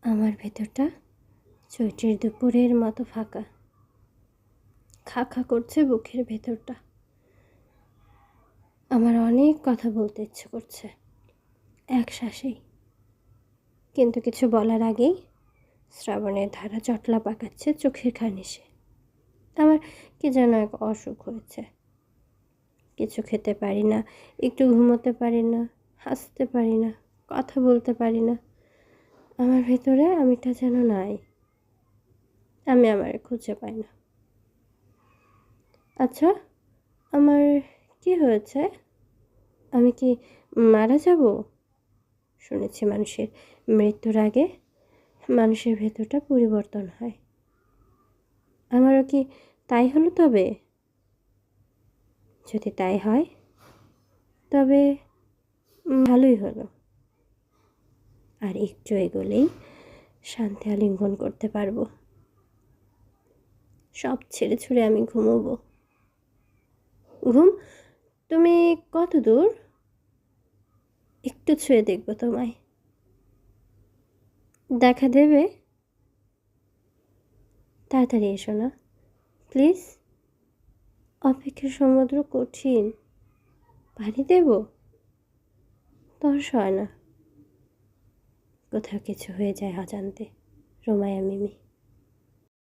আমার ভেতরটা চৈত্রের দুপুরের মতো ফাঁকা, খা খা করছে বুকের ভেতরটা। আমার অনেক কথা বলতে ইচ্ছে করছে এক শ্বাসেই, কিন্তু কিছু বলার আগেই শ্রাবণের ধারা চটলা পাকাচ্ছে চোখের খানিসে। আমার কি যেন এক অসুখ হয়েছে, কিছু খেতে পারি না, একটু ঘুমোতে পারি না, হাসতে পারি না, কথা বলতে পারি না। আমার ভেতরে আমিটা যেন নাই, আমি আমারে খুঁজে পাই না। আচ্ছা, আমার কি হয়েছে? আমি কি মারা যাব? শুনেছি মানুষের মৃত্যুর আগে মানুষের ভেতরটা পরিবর্তন হয়। আমারও কি তাই হলো তবে? যদি তাই হয় তবে ভালোই হলো। আর একটু এগোলেই শান্তি আলিঙ্গন করতে পারবো। সব ছেড়ে ছুড়ে আমি ঘুমোবো। ঘুম? তুমি কত দূর? একটু ছুঁয়ে দেখবো তোমায়। দেখা দেবে? তাড়াতাড়ি এসো না প্লিজ। অপেক্ষার সমুদ্র কঠিন, পাড়ি দেব? তর্স হয় না, কোথাও কিছু হয়ে যায় অজান্তে। রোমায়া মিমি।